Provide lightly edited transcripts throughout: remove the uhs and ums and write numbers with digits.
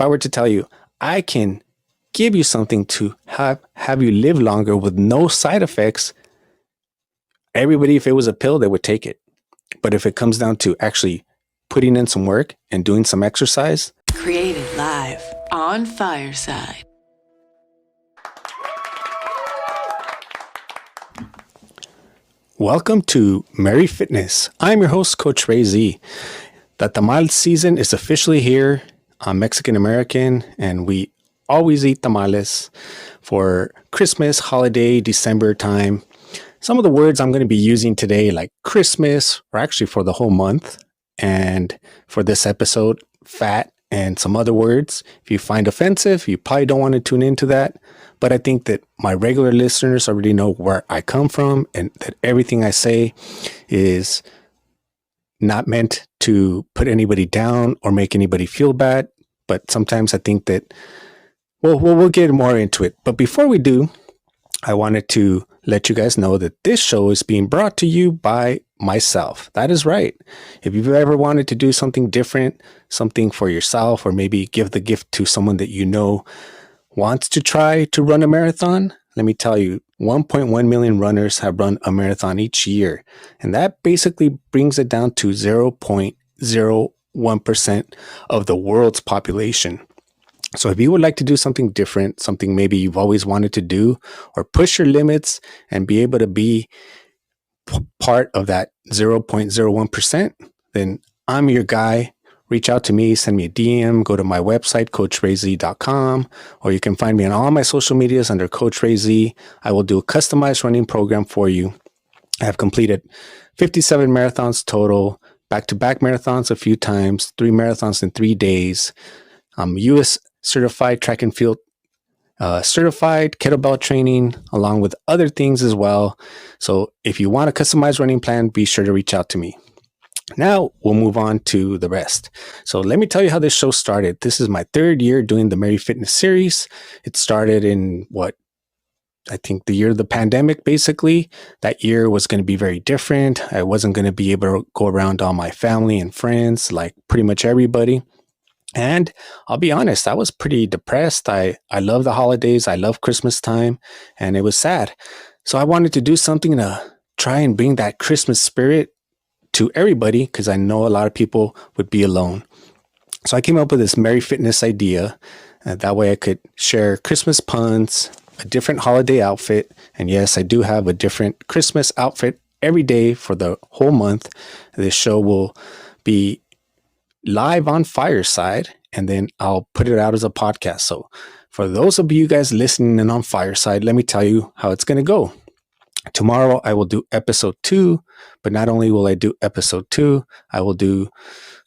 I were to tell you, I can give you something to have you live longer with no side effects, everybody, if it was a pill, they would take it. But if it comes down to actually putting in some work and doing some exercise. Created live on Fireside. Welcome to Merry Fitness. I'm your host, Coach Ray Z. The Tamale season is officially here. I'm Mexican American, and we always eat tamales for Christmas, holiday, December time. Some of the words I'm going to be using today, like Christmas, or actually for the whole month, and for this episode, fat, and some other words. If you find offensive, you probably don't want to tune into that. But I think that my regular listeners already know where I come from and that everything I say is not meant to put anybody down or make anybody feel bad. But sometimes I think that, we'll get more into it. But before we do, I wanted to let you guys know that this show is being brought to you by myself. That is right. If you've ever wanted to do something different, something for yourself, or maybe give the gift to someone that you know wants to try to run a marathon, let me tell you, 1.1 million runners have run a marathon each year. And that basically brings it down to 0.01% of the world's population. So if you would like to do something different, something maybe you've always wanted to do, or push your limits and be able to be part of that 0.01%, then I'm your guy. Reach out to me, send me a DM, go to my website, coachrayz.com, or you can find me on all my social medias under Coach Ray Z. I will do a customized running program for you. I have completed 57 marathons total, back-to-back marathons a few times, 3 marathons in 3 days. I'm U.S. certified track and field, certified kettlebell training, along with other things as well. So if you want a customized running plan, be sure to reach out to me. Now we'll move on to the rest. So let me tell you how this show started. This is my 3rd year doing the Merry Fitness series. It started in I think the year of the pandemic, basically. That year was going to be very different. I wasn't going to be able to go around all my family and friends like pretty much everybody. And I'll be honest, I was pretty depressed. I love the holidays. I love Christmas time, and it was sad. So I wanted to do something to try and bring that Christmas spirit to everybody, because I know a lot of people would be alone. So I came up with this Merry Fitness idea. That way I could share Christmas puns, a different holiday outfit. And yes, I do have a different Christmas outfit every day for the whole month. This show will be live on Fireside, and then I'll put it out as a podcast. So for those of you guys listening in on Fireside, let me tell you how it's going to go. Tomorrow I will do episode 2, but not only will I do episode 2, I will do,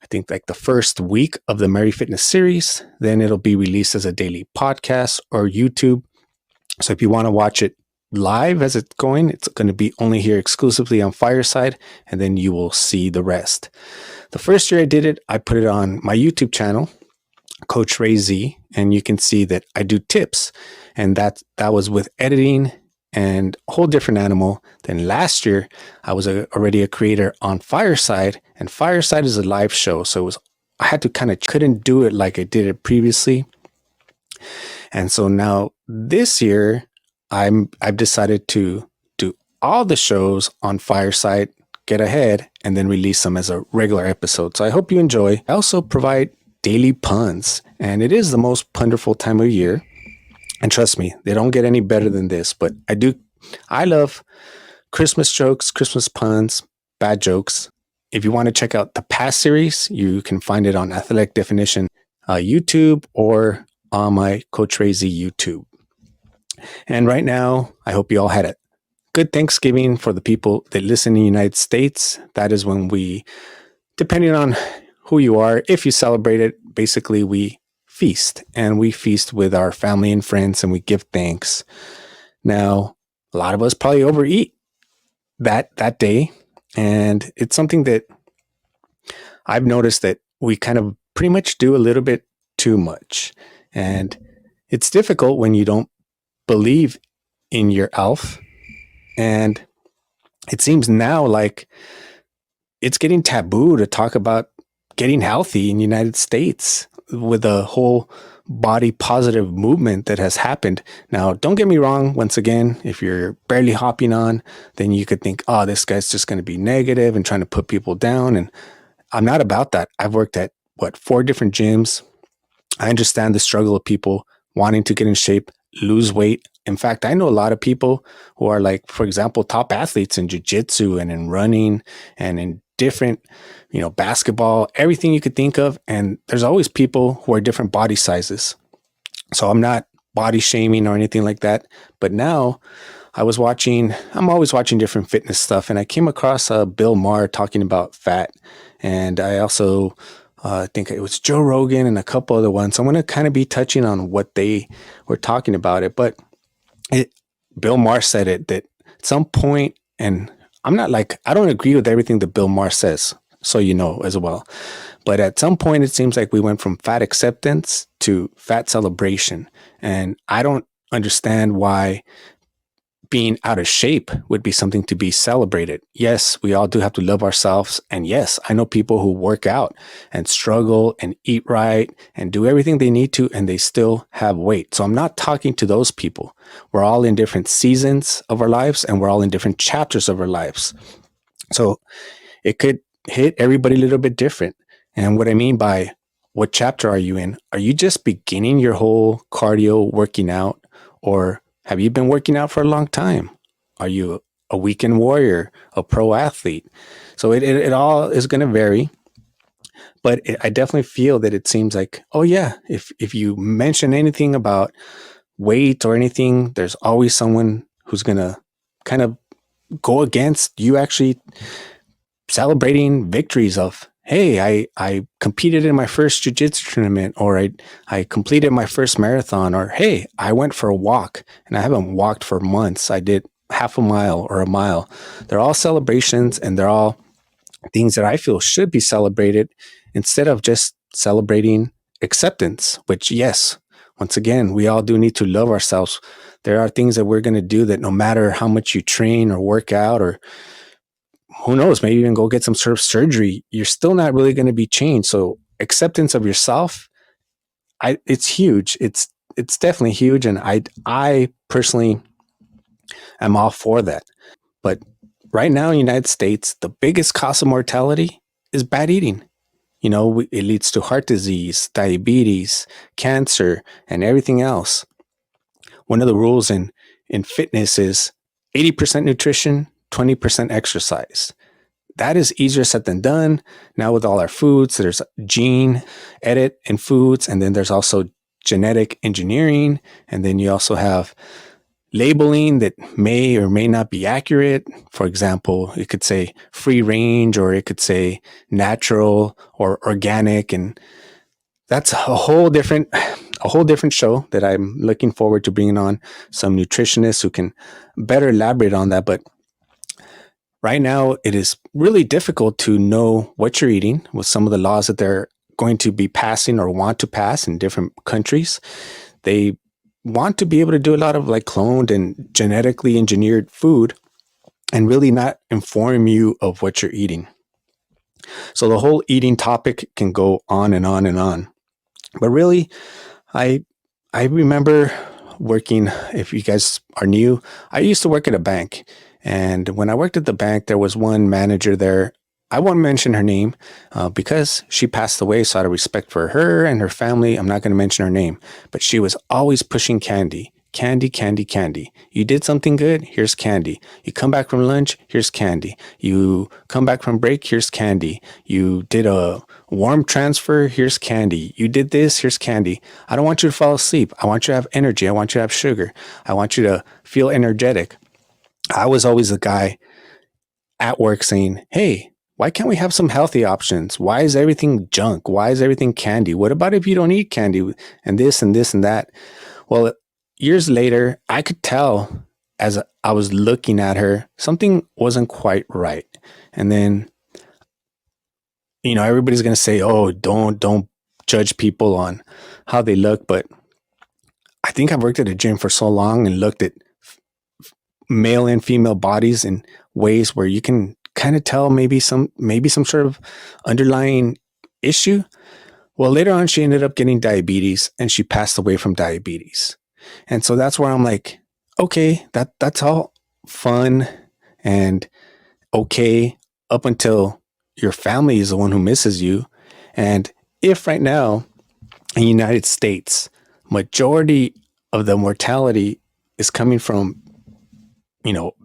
I think, like the first week of the Merry Fitness series. Then it'll be released as a daily podcast or YouTube. So if you want to watch it live as it's going to be only here exclusively on Fireside, and then you will see the rest. The first year I did it, I put it on my YouTube channel, Coach Ray Z, and you can see that I do tips, and that was with editing and a whole different animal. Then last year, I was already a creator on Fireside, and Fireside is a live show. So I had to couldn't do it like I did it previously. And so now this year, I've decided to do all the shows on Fireside, get ahead, and then release them as a regular episode. So I hope you enjoy. I also provide daily puns, and it is the most wonderful time of year. And trust me, they don't get any better than this, but I love Christmas jokes, Christmas puns, bad jokes. If you want to check out the past series, you can find it on Athletic Definition YouTube or on my Coach Ray Z YouTube. And right now, I hope you all had a good Thanksgiving. For the people that listen in the United States, that is when we, depending on who you are, if you celebrate it, basically we feast, and we feast with our family and friends, and we give thanks. Now, a lot of us probably overeat that day, and it's something that I've noticed that we kind of pretty much do a little bit too much. And it's difficult when you don't believe in your health. And it seems now like it's getting taboo to talk about getting healthy in the United States. with the whole body positive movement that has happened. Now, don't get me wrong. Once again, if you're barely hopping on, then you could think, oh, this guy's just going to be negative and trying to put people down. And I'm not about that. I've worked at what, 4 different gyms. I understand the struggle of people wanting to get in shape, lose weight. In fact, I know a lot of people who are like, for example, top athletes in jiu-jitsu and in running and in different, basketball, everything you could think of. And there's always people who are different body sizes. So I'm not body shaming or anything like that. But now I'm always watching different fitness stuff. And I came across Bill Maher talking about fat. And I also think it was Joe Rogan and a couple other ones. So I'm going to kind of be touching on what they were talking about it. But it, Bill Maher said it that at some point, and I don't agree with everything that Bill Maher says. So you know as well. But at some point, it seems like we went from fat acceptance to fat celebration. And I don't understand why being out of shape would be something to be celebrated. Yes, we all do have to love ourselves. And yes, I know people who work out and struggle and eat right and do everything they need to, and they still have weight. So I'm not talking to those people. We're all in different seasons of our lives and we're all in different chapters of our lives. So it could hit everybody a little bit different. And what I mean by what chapter are you in? Are you just beginning your whole cardio working out, or have you been working out for a long time? Are you a weekend warrior, a pro athlete? So it all is going to vary. But I definitely feel that it seems like, oh yeah, if you mention anything about weight or anything, there's always someone who's going to kind of go against you actually celebrating victories of, hey, I competed in my first jiu-jitsu tournament, or I completed my first marathon, or hey, I went for a walk and I haven't walked for months. I did half a mile or a mile. They're all celebrations, and they're all things that I feel should be celebrated instead of just celebrating acceptance, which, yes, once again, we all do need to love ourselves. There are things that we're going to do that no matter how much you train or work out, or who knows, maybe even go get some sort of surgery, you're still not really going to be changed. So acceptance of yourself, it's huge. It's definitely huge, and I personally am all for that. But right now in the United States, the biggest cause of mortality is bad eating. It leads to heart disease, diabetes, cancer, and everything else. One of the rules in fitness is 80% nutrition, 20% exercise. That is easier said than done. Now with all our foods, there's gene edit in foods, and then there's also genetic engineering, and then you also have labeling that may or may not be accurate. For example, it could say free range, or it could say natural or organic, and that's a whole different show that I'm looking forward to bringing on some nutritionists who can better elaborate on that. But right now, it is really difficult to know what you're eating with some of the laws that they're going to be passing or want to pass in different countries. They want to be able to do a lot of like cloned and genetically engineered food and really not inform you of what you're eating. So the whole eating topic can go on and on and on. But really, I I remember working, if you guys are new, I used to work at a bank. And when I worked at the bank, there was one manager there. I won't mention her name because she passed away. So out of respect for her and her family, I'm not going to mention her name. But she was always pushing candy. Candy, candy, candy. You did something good, here's candy. You come back from lunch, here's candy. You come back from break, here's candy. You did a warm transfer, here's candy. You did this, here's candy. I don't want you to fall asleep. I want you to have energy. I want you to have sugar. I want you to feel energetic. I was always the guy at work saying, hey, why can't we have some healthy options? Why is everything junk? Why is everything candy? What about if you don't eat candy and this and this and that? Well, years later, I could tell as I was looking at her, something wasn't quite right. And then, everybody's going to say, oh, don't judge people on how they look. But I think I've worked at a gym for so long and looked at male and female bodies in ways where you can kind of tell maybe some sort of underlying issue. Well, later on, she ended up getting diabetes and she passed away from diabetes. And so that's where I'm like, okay, that's all fun and okay up until your family is the one who misses you. And if right now in the United States, majority of the mortality is coming from,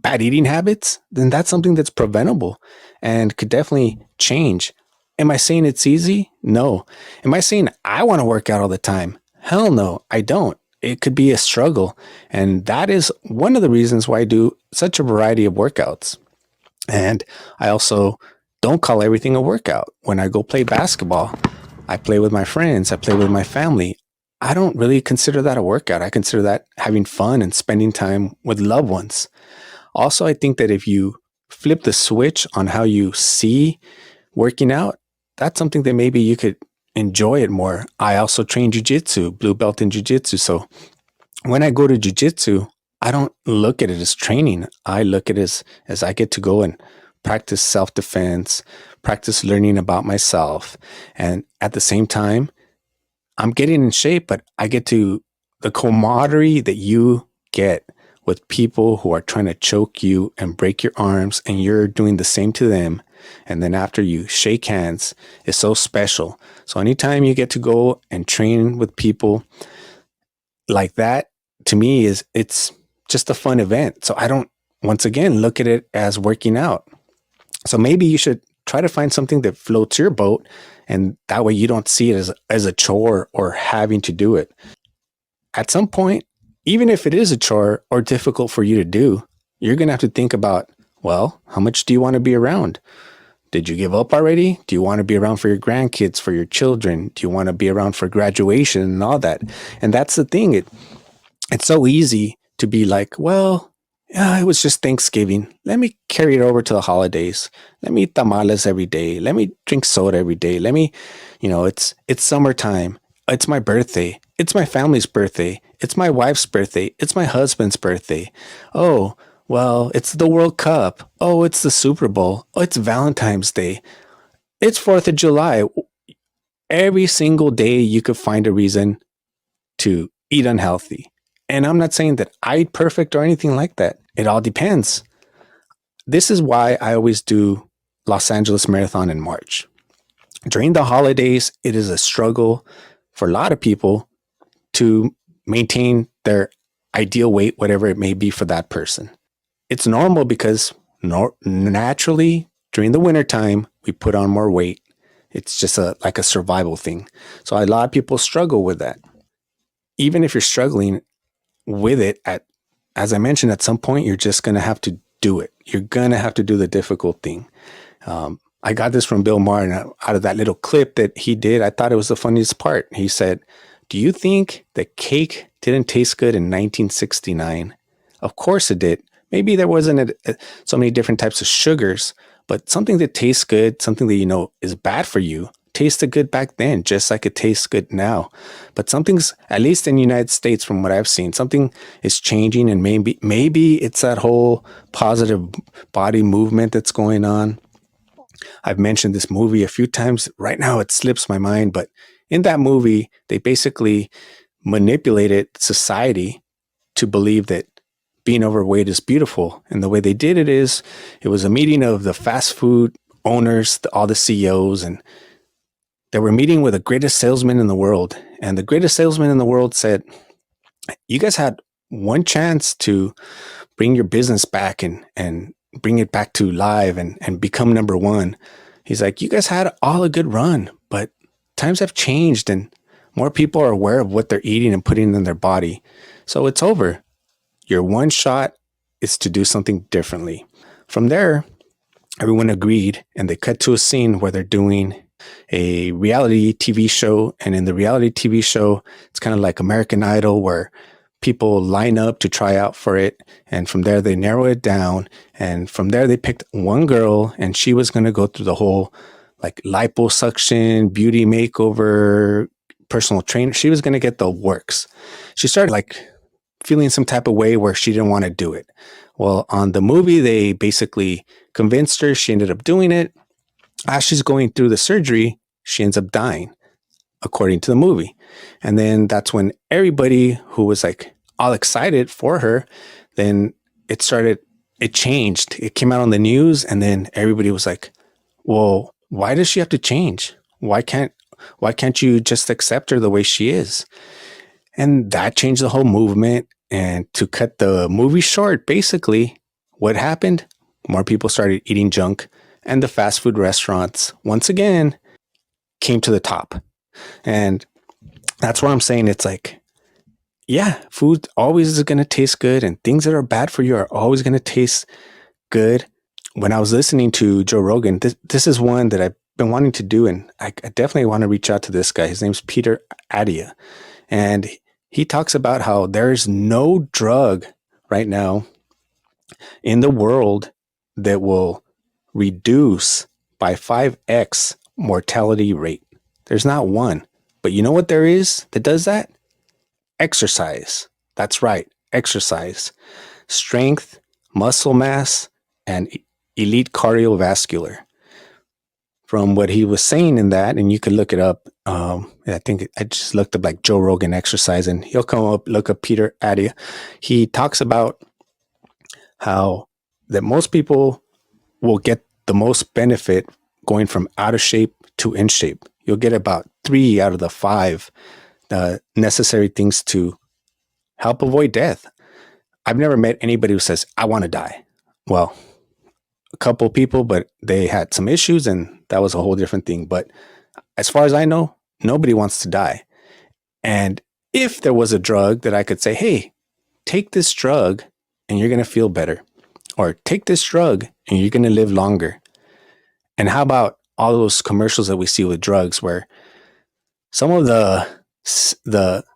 bad eating habits, then that's something that's preventable and could definitely change. Am I saying it's easy? No. Am I saying I want to work out all the time? Hell no, I don't. It could be a struggle. And that is one of the reasons why I do such a variety of workouts. And I also don't call everything a workout. When I go play basketball, I play with my friends, I play with my family. I don't really consider that a workout. I consider that having fun and spending time with loved ones. Also, I think that if you flip the switch on how you see working out, that's something that maybe you could enjoy it more. I also train jujitsu, blue belt in jujitsu. So when I go to jujitsu, I don't look at it as training. I look at it as I get to go and practice self defense, practice learning about myself. And at the same time, I'm getting in shape, but I get to the camaraderie that you get with people who are trying to choke you and break your arms, and you're doing the same to them. And then after you shake hands, is so special. So anytime you get to go and train with people like that, to me is it's just a fun event. So I don't once again look at it as working out. So maybe you should try to find something that floats your boat, and that way you don't see it as a chore or having to do it. At some point, even if it is a chore or difficult for you to do, you're going to have to think about, well, how much do you want to be around? Did you give up already? Do you want to be around for your grandkids, for your children? Do you want to be around for graduation and all that? And that's the thing. It's so easy to be like, well, yeah, it was just Thanksgiving. Let me carry it over to the holidays. Let me eat tamales every day. Let me drink soda every day. Let me, it's summertime. It's my birthday. It's my family's birthday. It's my wife's birthday. It's my husband's birthday. Oh, well, it's the World Cup. Oh, it's the Super Bowl. Oh, it's Valentine's Day. It's 4th of July. Every single day you could find a reason to eat unhealthy. And I'm not saying that I eat perfect or anything like that. It all depends. This is why I always do Los Angeles Marathon in March. During the holidays, it is a struggle for a lot of people to maintain their ideal weight, whatever it may be for that person. It's normal because naturally during the wintertime, we put on more weight. It's just like a survival thing. So a lot of people struggle with that. Even if you're struggling with it, as I mentioned, at some point, you're just going to have to do it. You're going to have to do the difficult thing. I got this from Bill Maher out of that little clip that he did. I thought it was the funniest part. He said, "Do you think that cake didn't taste good in 1969? Of course it did. Maybe there wasn't so many different types of sugars, but something that tastes good, something that you know is bad for you, tasted good back then, just like it tastes good now. But something's, at least in the United States, from what I've seen, something is changing, and maybe it's that whole positive body movement that's going on. I've mentioned this movie a few times. Right now, it slips my mind, but in that movie, they basically manipulated society to believe that being overweight is beautiful. And the way they did it is, it was a meeting of the fast food owners, all the CEOs, and they were meeting with the greatest salesman in the world. And the greatest salesman in the world said, you guys had one chance to bring your business back and bring it back to live and become number one. He's like, you guys had all a good run, but times have changed and more people are aware of what they're eating and putting in their body. So it's over. Your one shot is to do something differently. From there, everyone agreed and they cut to a scene where they're doing a reality TV show. And in the reality TV show, it's kind of like American Idol, where people line up to try out for it. And from there, they narrow it down. And from there, they picked one girl, and she was going to go through the whole like liposuction, beauty makeover, personal trainer. She was going to get the works. She started like feeling some type of way where she didn't want to do it. Well, on the movie, they basically convinced her. She ended up doing it. As she's going through the surgery, she ends up dying. according to the movie. And then that's when everybody who was like all excited for her, then it started, it changed. It came out on the news, and then everybody was like, well, why does she have to change? Why can't you just accept her the way she is? And that changed the whole movement. And to cut the movie short, basically, what happened? More people started eating junk, and the fast food restaurants once again came to the top. And that's what I'm saying. It's like, yeah, food always is going to taste good, and things that are bad for you are always going to taste good. When I was listening to Joe Rogan, this is one that I've been wanting to do, and I definitely want to reach out to this guy. His name's Peter Adia, and he talks about how there's no drug right now in the world that will reduce by 5x mortality rate. There's not one. But you know what there is that does that? Exercise. That's right, exercise. Strength, muscle mass, and elite cardiovascular. From what he was saying in that, and you could look it up. I think I just looked up like Joe Rogan exercise, and he'll come up, look up Peter Adia. He talks about how that most people will get the most benefit going from out of shape to in shape. You'll get about 3 out of the 5 necessary things to help avoid death. I've never met anybody who says, I want to die. Well, a couple people, but they had some issues, and that was a whole different thing. But as far as I know, nobody wants to die. And if there was a drug that I could say, hey, take this drug and you're going to feel better, or take this drug and you're going to live longer. And how about all those commercials that we see with drugs where some of the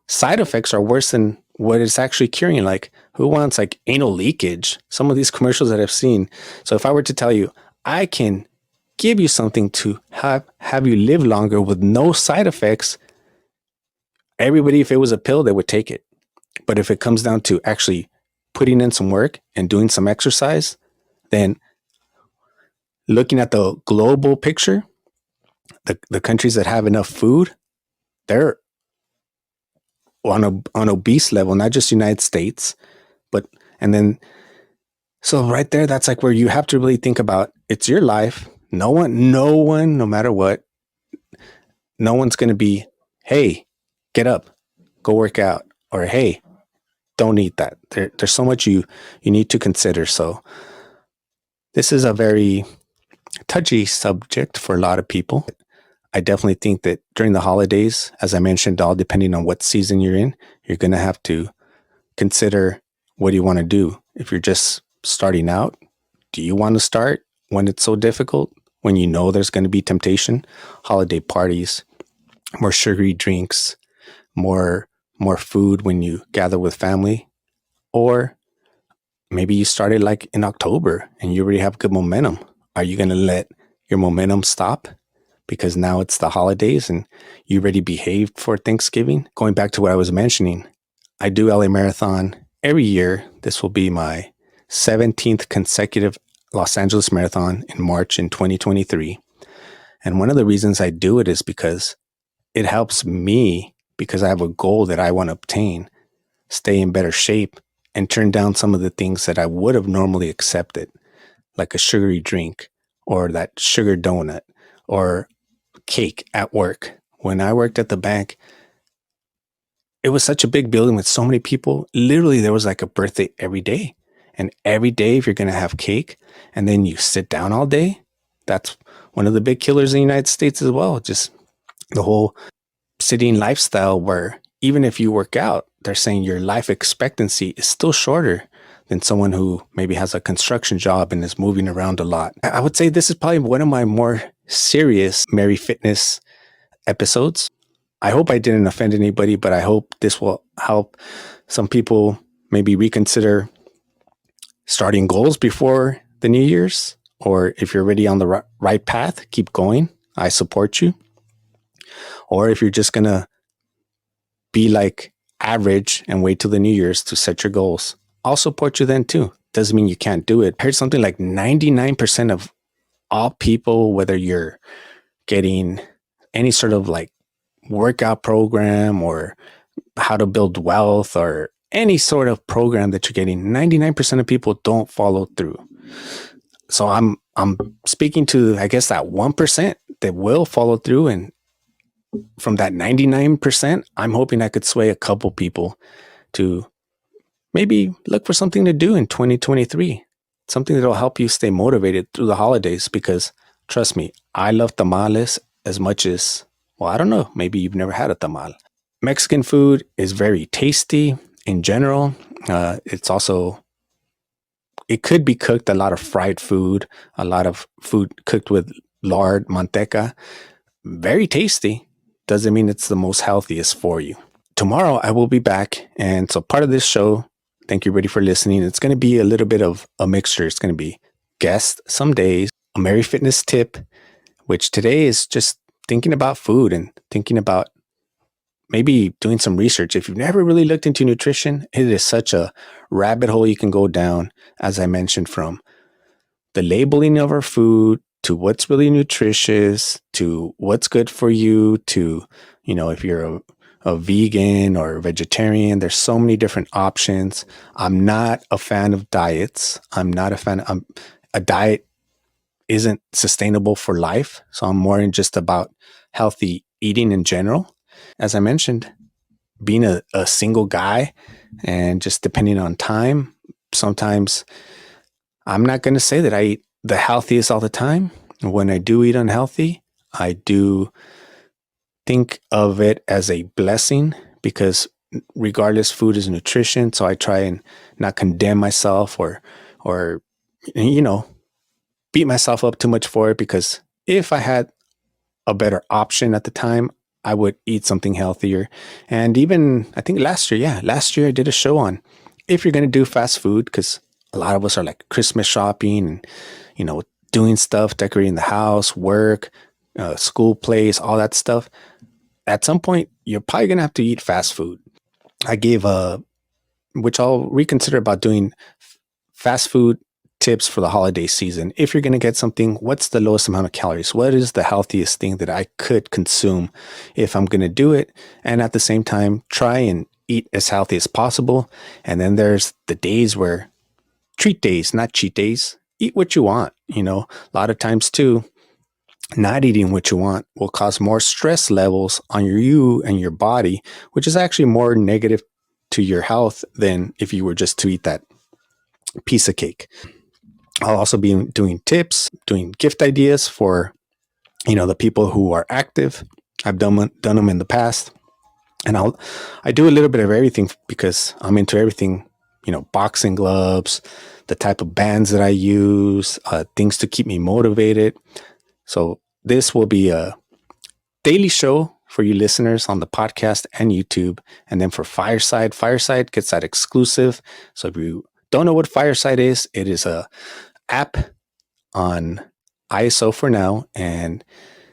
side effects are worse than what it's actually curing? Like, who wants like anal leakage? Some of these commercials that I've seen. So if I were to tell you, I can give you something to have you live longer with no side effects, everybody, if it was a pill, they would take it. But if it comes down to actually putting in some work and doing some exercise, then looking at the global picture, the countries that have enough food, they're on obese level, not just United States, but and then so right there, that's like where you have to really think about, it's your life. No one, no matter what, no one's going to be, hey, get up, go work out, or hey, don't eat that. There's so much you need to consider. So this is a very touchy subject for a lot of people. I definitely think that during the holidays, as I mentioned, all depending on what season you're in, you're going to have to consider, what do you want to do? If you're just starting out, do you want to start when it's so difficult, when you know there's going to be temptation, holiday parties, more sugary drinks, more food when you gather with family? Or maybe you started like in October and you already have good momentum. Are you going to let your momentum stop because now it's the holidays and you already behaved for Thanksgiving? Going back to what I was mentioning, I do LA Marathon every year. This will be my 17th consecutive Los Angeles Marathon in March in 2023. And one of the reasons I do it is because it helps me, because I have a goal that I want to obtain, stay in better shape and turn down some of the things that I would have normally accepted, like a sugary drink or that sugar donut or cake at work. When I worked at the bank, it was such a big building with so many people. Literally, there was like a birthday every day. And every day, if you're going to have cake and then you sit down all day, that's one of the big killers in the United States as well. Just the whole sitting lifestyle, where even if you work out, they're saying your life expectancy is still shorter than someone who maybe has a construction job and is moving around a lot. I would say this is probably one of my more serious Merry Fitness episodes. I hope I didn't offend anybody, but I hope this will help some people maybe reconsider starting goals before the New Year's. Or if you're already on the right path, keep going. I support you. Or if you're just going to be like average and wait till the New Year's to set your goals, I'll support you then too. Doesn't mean you can't do it. I heard something like 99% of all people, whether you're getting any sort of like workout program or how to build wealth or any sort of program that you're getting, 99% of people don't follow through. So I'm speaking to, I guess, that 1% that will follow through, and from that 99%, I'm hoping I could sway a couple people to maybe look for something to do in 2023, something that'll help you stay motivated through the holidays. Because trust me, I love tamales as much as, well, I don't know, maybe you've never had a tamal. Mexican food is very tasty in general. It's also, it could be cooked a lot of fried food, a lot of food cooked with lard, manteca. Very tasty. Doesn't mean it's the most healthiest for you. Tomorrow I will be back. And so part of this show, thank you everybody for listening. It's going to be a little bit of a mixture. It's going to be guest some days, a Merry Fitness tip, which today is just thinking about food and thinking about maybe doing some research. If you've never really looked into nutrition, it is such a rabbit hole you can go down, as I mentioned, from the labeling of our food to what's really nutritious to what's good for you to, if you're a vegan or a vegetarian, there's so many different options. I'm not a fan of diets. I'm not a fan of a diet isn't sustainable for life. So I'm more in just about healthy eating in general. As I mentioned, being a single guy and just depending on time, sometimes I'm not going to say that I eat the healthiest all the time. When I do eat unhealthy, I do think of it as a blessing because regardless, food is nutrition. So I try and not condemn myself or, you know, beat myself up too much for it, because if I had a better option at the time, I would eat something healthier. And even I think last year I did a show on if you're going to do fast food, because a lot of us are like Christmas shopping and, doing stuff, decorating the house, work, school plays, all that stuff. At some point, you're probably going to have to eat fast food. I gave which I'll reconsider about doing fast food tips for the holiday season. If you're going to get something, what's the lowest amount of calories? What is the healthiest thing that I could consume if I'm going to do it? And at the same time, try and eat as healthy as possible. And then there's the days where treat days, not cheat days. Eat what you want. A lot of times too, not eating what you want will cause more stress levels on you and your body, which is actually more negative to your health than if you were just to eat that piece of cake. I'll also be doing tips, doing gift ideas for, the people who are active. I've done them in the past, and I do a little bit of everything because I'm into everything, boxing gloves, the type of bands that I use, things to keep me motivated. So this will be a daily show for you listeners on the podcast and YouTube. And then for Fireside gets that exclusive. So if you don't know what Fireside is, it is a app on ISO for now, and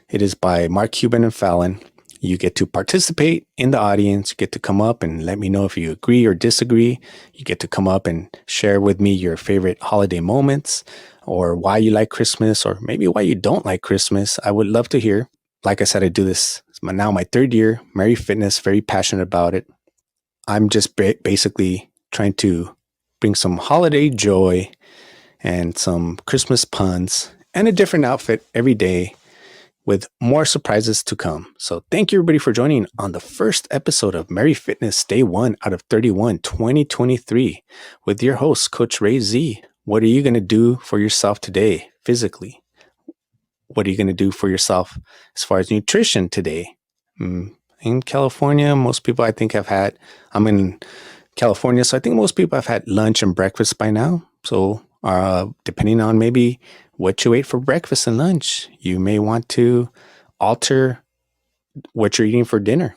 it is by Mark Cuban and Fallon. You get to participate in the audience. You get to come up and let me know if you agree or disagree. You get to come up and share with me your favorite holiday moments or why you like Christmas or maybe why you don't like Christmas. I would love to hear. Like I said, I do this now my third year, Merry Fitness, very passionate about it. I'm just basically trying to bring some holiday joy and some Christmas puns and a different outfit every day, with more surprises to come. So thank you everybody for joining on the first episode of Merry Fitness Day 1 out of 31, 2023 with your host, Coach Ray Z. What are you going to do for yourself today physically? What are you going to do for yourself as far as nutrition today? In California, most people I think I'm in California, so I think most people have had lunch and breakfast by now. So depending on maybe what you ate for breakfast and lunch, you may want to alter what you're eating for dinner,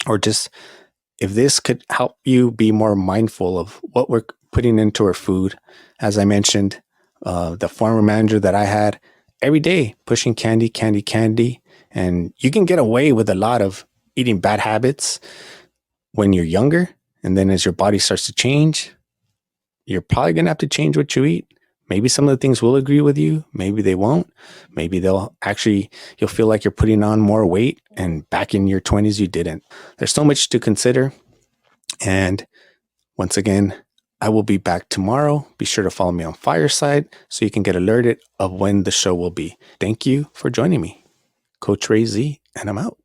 or just if this could help you be more mindful of what we're putting into our food. As I mentioned, the former manager that I had, every day pushing candy, and you can get away with a lot of eating bad habits when you're younger, and then as your body starts to change, you're probably going to have to change what you eat. Maybe some of the things will agree with you. Maybe they won't. Maybe you'll feel like you're putting on more weight and back in your 20s, you didn't. There's so much to consider. And once again, I will be back tomorrow. Be sure to follow me on Fireside so you can get alerted of when the show will be. Thank you for joining me. Coach Ray Z, and I'm out.